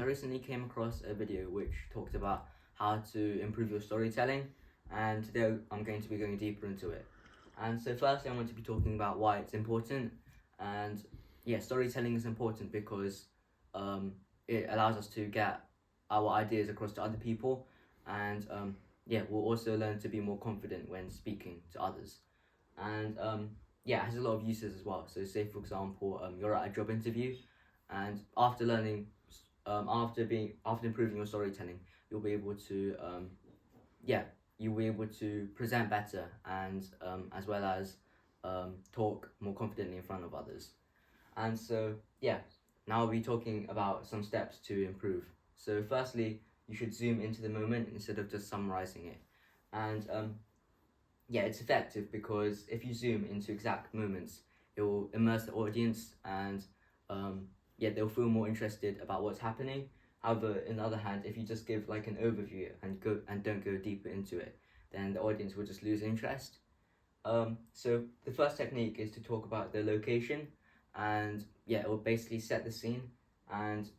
I recently came across a video which talked about how to improve your storytelling, and today I'm going to be going deeper into it. And so firstly, I want to be talking about why it's important. And yeah, storytelling is important because it allows us to get our ideas across to other people, and yeah, we'll also learn to be more confident when speaking to others. And yeah, it has a lot of uses as well. So say for example, you're at a job interview, and after learning, after improving your storytelling, you'll be able to yeah, you'll be able to present better, and as well as talk more confidently in front of others. And so yeah, now I'll be talking about some steps to improve. So firstly, you should zoom into the moment instead of just summarizing it. And yeah, it's effective because if you zoom into exact moments, it will immerse the audience, and yeah, they'll feel more interested about what's happening. However, on the other hand, if you just give like an overview and don't go deeper into it, then the audience will just lose interest. So the first technique is to talk about the location, and yeah, it will basically set the scene, and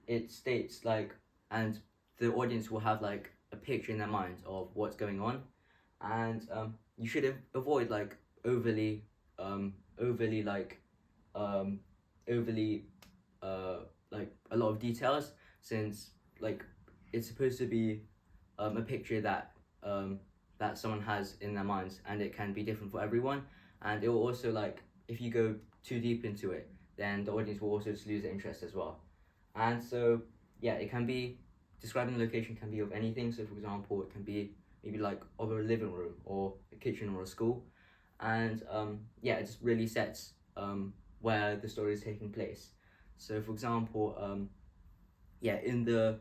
it states like, and the audience will have like a picture in their mind of what's going on, and you should avoid like overly um, overly like a lot of details, since like it's supposed to be a picture that someone has in their minds, and it can be different for everyone, and it will also like, if you go too deep into it, then the audience will also just lose interest as well. And so yeah, it can be, describing the location can be of anything. So for example, it can be maybe like of a living room or a kitchen or a school, and yeah, it just really sets where the story is taking place. So for example, yeah, in the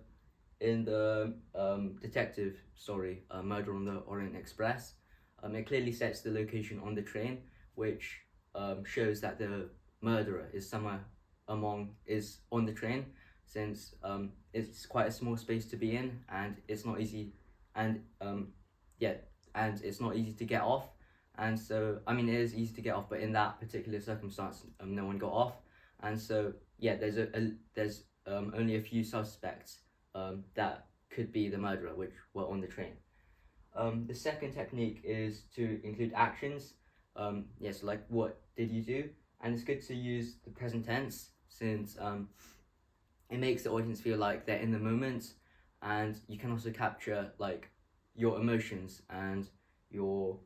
detective story, Murder on the Orient Express, it clearly sets the location on the train, which shows that the murderer is is on the train, since it's quite a small space to be in, and it's not easy, and yeah, and it's not easy to get off. And so, I mean, it is easy to get off, but in that particular circumstance, no one got off, and so yeah, there's only a few suspects that could be the murderer, which were on the train. The second technique is to include actions. Yes, like what did you do? And it's good to use the present tense, since it makes the audience feel like they're in the moment, and you can also capture like your emotions and your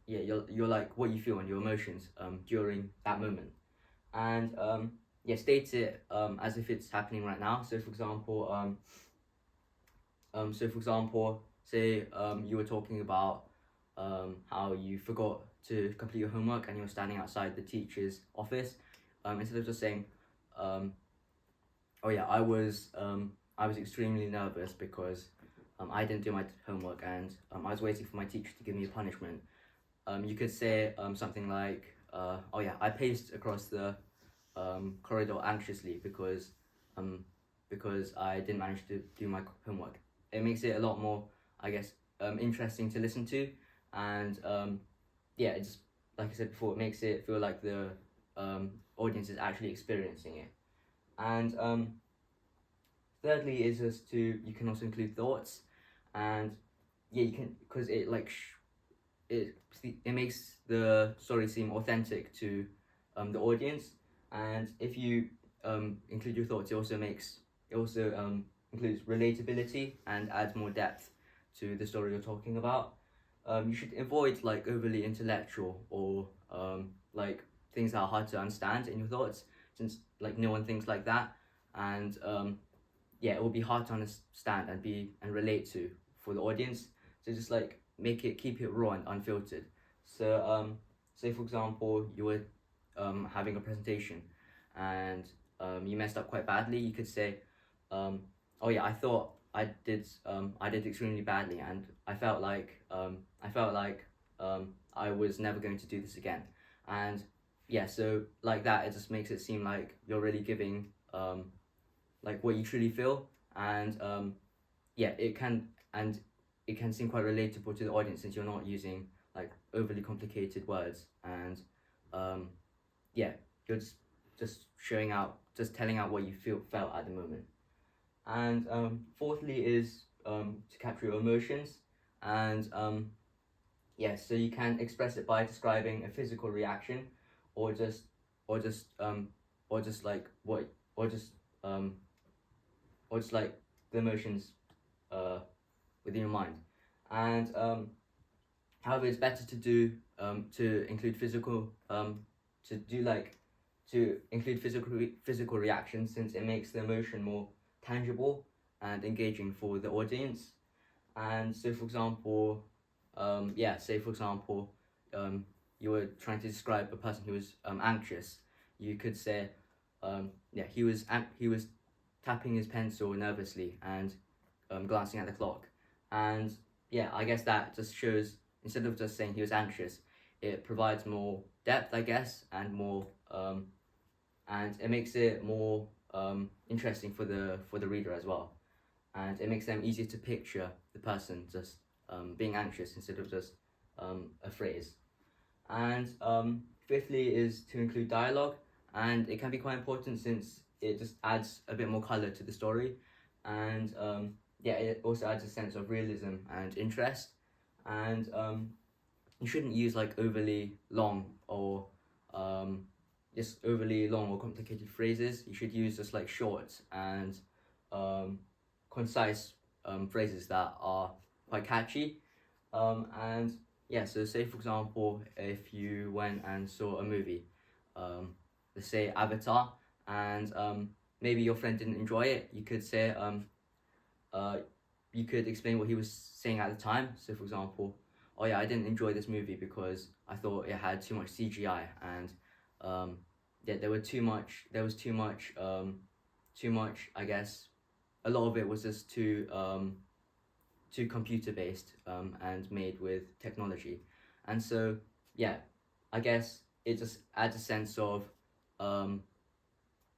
yeah, your like what you feel and your emotions during that moment. And yeah, state it as if it's happening right now. So for example, say you were talking about how you forgot to complete your homework and you're standing outside the teacher's office. Instead of just saying, "Oh yeah, I was extremely nervous because I didn't do my homework, and I was waiting for my teacher to give me a punishment." You could say something like, "Oh yeah, I paced across the corridor anxiously because I didn't manage to do my homework." It makes it a lot more, I guess, interesting to listen to, and yeah, it's, like I said before, it makes it feel like the audience is actually experiencing it. And thirdly is just to, you can also include thoughts, and yeah, you can, because it like it makes the story seem authentic to the audience, and if you include your thoughts, it also includes relatability and adds more depth to the story you're talking about. You should avoid like overly intellectual or like things that are hard to understand in your thoughts, since like no one thinks like that, and yeah, it will be hard to understand and relate to for the audience. So just like keep it raw and unfiltered. So say for example you were having a presentation, and you messed up quite badly. You could say, "Oh yeah, I thought I did extremely badly, and I felt like I was never going to do this again." And yeah, so like that, it just makes it seem like you're really giving like what you truly feel, and yeah, it can seem quite relatable to the audience, since you're not using like overly complicated words, and yeah, you're just telling out what you felt at the moment. And fourthly is to capture your emotions, and so you can express it by describing a physical reaction, or just or just or just like what or just um or just like the emotions uh within your mind. And however, it's better to do to include physical to do like to include physical reactions, since it makes the emotion more tangible and engaging for the audience. And so, for example, say for example, you were trying to describe a person who was anxious. You could say, he was tapping his pencil nervously and glancing at the clock. And yeah, I guess that just shows, instead of just saying he was anxious, it provides more depth, I guess, and more and it makes it more interesting for the reader as well, and it makes them easier to picture the person just being anxious instead of just a phrase. And fifthly is to include dialogue, and it can be quite important since it just adds a bit more color to the story, and it also adds a sense of realism and interest. And you shouldn't use like overly long or complicated phrases. You should use just like short and concise phrases that are quite catchy. And yeah, so say for example, if you went and saw a movie, let's say Avatar, and maybe your friend didn't enjoy it, you could say uh, you could explain what he was saying at the time. So for example, oh yeah, I didn't enjoy this movie because I thought it had too much CGI, and there was too much, I guess. A lot of it was just too computer based and made with technology. And so yeah, I guess it just adds a sense um,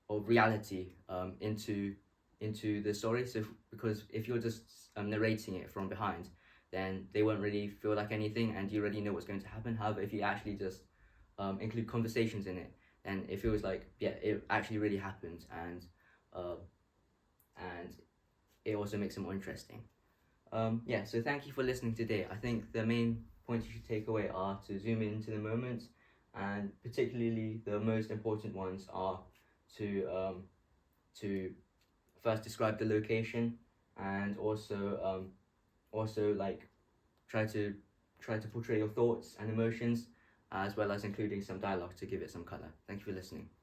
of reality into the story. So because if you're just narrating it from behind, then they won't really feel like anything, and you already know what's going to happen. However, if you actually just include conversations in it, then it feels like, yeah, it actually really happened, uh, and it also makes it more interesting. So thank you for listening today. I think the main points you should take away are to zoom into the moment, and particularly the most important ones are to first describe the location, and also like try to portray your thoughts and emotions, as well as including some dialogue to give it some color. Thank you for listening.